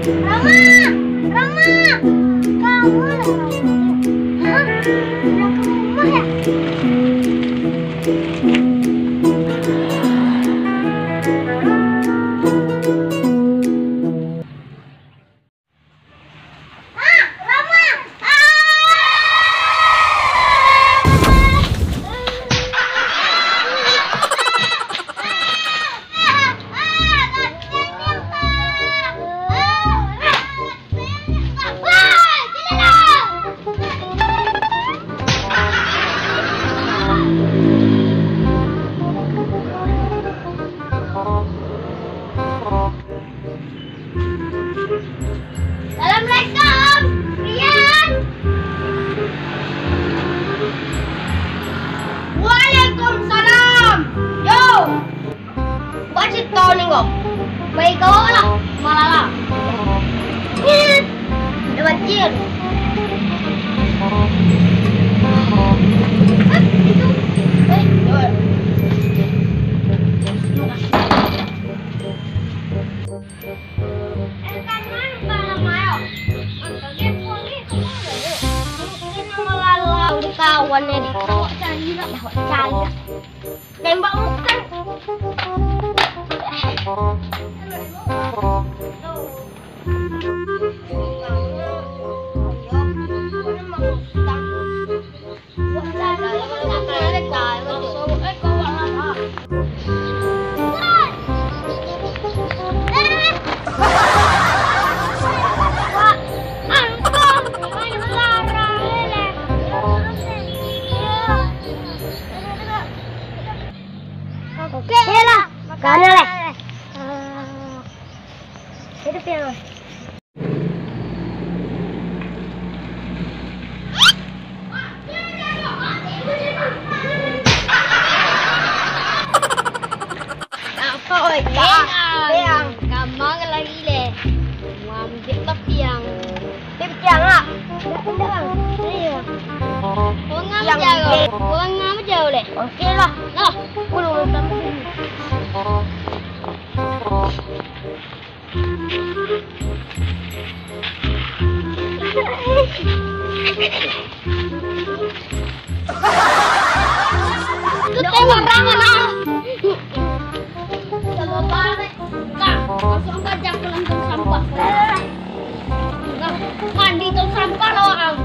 Rama, Rama, kamu udah Hah? Udah ke rumah ya? Baik kau lah, malah lah. Dapat jin. Itu. Jol. Kawannya di kau cari lah, cari. Tembak bukan. Karena leh. Hidup ya. Apa oi? Yang gampang lagi leh. Ambil topiang. Topiang ah. Tidak. Iya. Buang ngam jauh leh. Okey lah. Nah, puluh sampai sini. Itu tembak rangan ah. Sama balik. Kak, langsung bajak pulang tong sampah. Mandi tong sampah lo ang.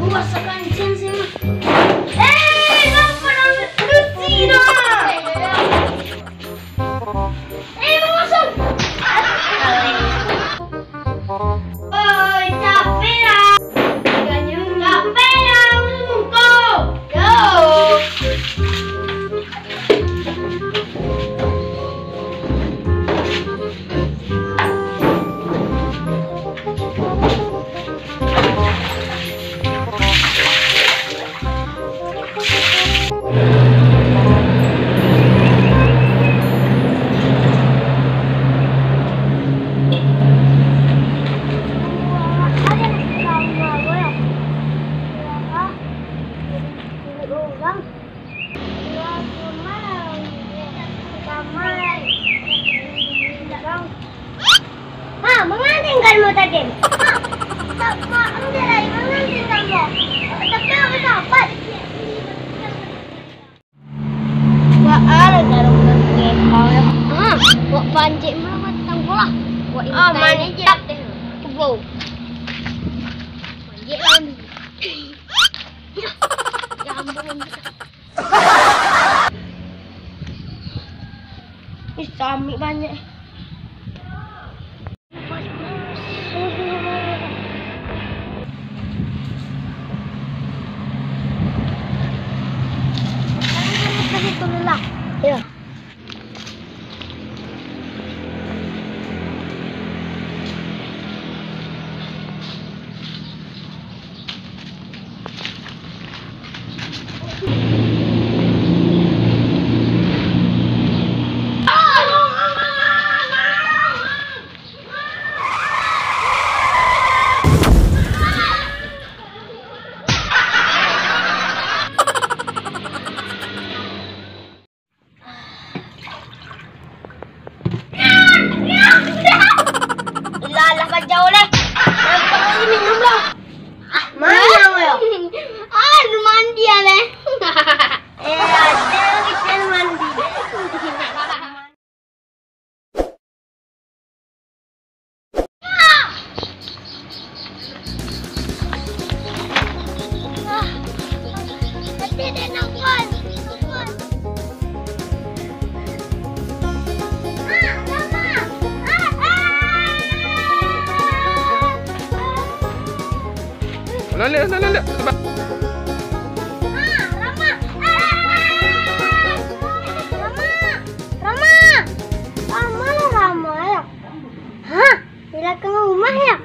Masakan sini. Kenapa Lucina? Masuk. Oi, capek lah. Capek lah, kau. Go. Mengantingkan mo tadi. Mengantingkan mo. Tapi aku dapat. Baal darong nangkepal. Buat banjir melawan tanggulah. Buat ini tak deh. Kebau. Banjir lawan. Jambon. Isami banyak. Ya. Lihat. Rama. Rama ya. Hah? Tidak ke rumah ya?